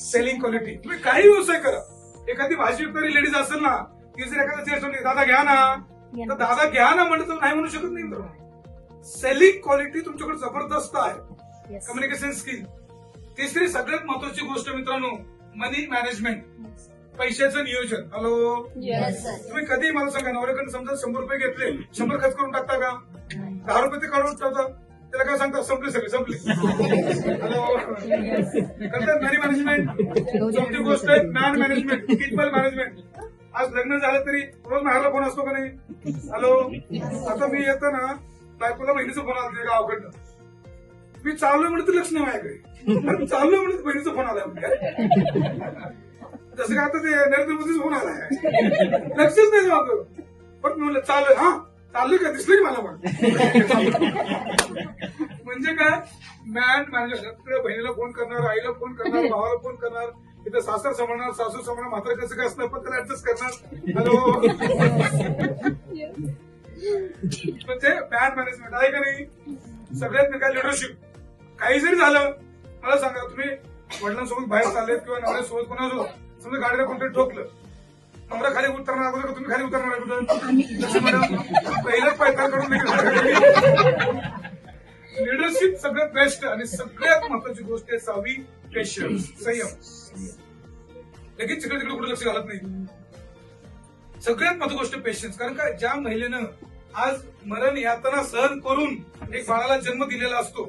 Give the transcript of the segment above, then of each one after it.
Selling quality. तुम्ही काही व्यवसाय करा, एखादी भाजी विकणारी लेडीज असेल ना, ती जर एखादा चेअर सोडली, दादा घ्या ना, तर दादा घ्या ना म्हणलं तर नाही म्हणू शकत नाही मित्रांनो. सेलिंग क्वालिटी तुमच्याकडे जबरदस्त आहे. Communication skill. तिसरी सगळ्यात महत्वाची गोष्ट मित्रांनो, मनी मॅनेजमेंट, पैशाचं नियोजन. हॅलो, तुम्ही कधी मला सांगा, नवऱ्याकडे समजा 100 रुपये घेतले, 100 खर्च करून टाकता का? 10 रुपये ते काढून टाकता, त्याला काय सांगता, संपले सगळे संपले. हॅलो, करतात मनी मॅनेजमेंट. चौथी गोष्ट आहे मॅन मॅनेजमेंट, पीपल मॅनेजमेंट. आज लग्न झालं तरी रोज माझ्याला फोन असतो का नाही? हॅलो, आता मी येतो ना, बायकोला बहिणीचा फोन आला गावाकडनं, मी चाललोय म्हणून लक्ष नाही माझ्याकडे, चाललोय म्हणून बहिणीचा फोन आला. जसं का आता ते नरेंद्र मोदीचा फोन आलाय, लक्षच नाही माझं. पण मी म्हणलं चालू, हा चाललोय का, दिसलं की मला पण. म्हणजे काय, मॅन मॅनेजर. बहिणीला फोन करणार, आईला फोन करणार, भावाला फोन करणार, इथं सासर सांभाळणार, सासू सांभाळणार, मात्र कसं काय असणार, पण त्याला ऍडजस्ट करणार. हॅलो, म्हणजे मॅन मॅनेजमेंट आहे का नाही. सगळ्यात काय लिडरशिप. काही जरी झालं, मला सांगा, तुम्ही वडिलांसोबत बाहेर चाललेत किंवा नवऱ्यासोबत कोणासोबत, समजा गाडीला कोणतरी ठोकलं, नवरा खाली उतरणार अगोदर का तुम्ही खाली उतरणार कुठं? पहिलंच पायथान करून लिडरशिप सगळ्यात बेस्ट. आणि सगळ्यात महत्वाची गोष्ट आहे 6वी, पेशन्स, संयम. लगेच तिकडे तिकडे कुठे लक्ष घालत नाही. सगळ्यात महत्वाची गोष्ट पेशन्स. कारण का, ज्या महिलेनं आज मरण यातना सहन करून एक बाळाला जन्म दिलेला असतो,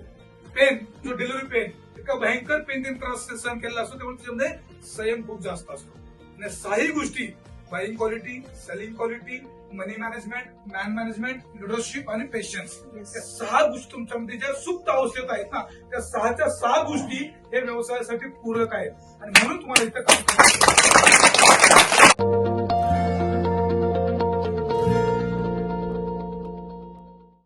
पेन, जो डिलिव्हरी पेन, इतका भयंकर पेन त्रास सहन केलेला असतो, त्यामुळे त्याच्यामध्ये संयम खूप जास्त असतो. आणि 6ही गोष्टी, बाईंग क्वालिटी, सेलिंग क्वालिटी, मनी मॅनेजमेंट, मॅन मॅनेजमेंट, लिडरशिप आणि पेशन्स, या 6 गोष्टी तुमच्यामध्ये ज्या सुप्त अवस्थेत आहेत ना, त्या 6च्या 6 गोष्टी हे व्यवसायासाठी पूरक आहेत. आणि म्हणून तुम्हाला इथं काम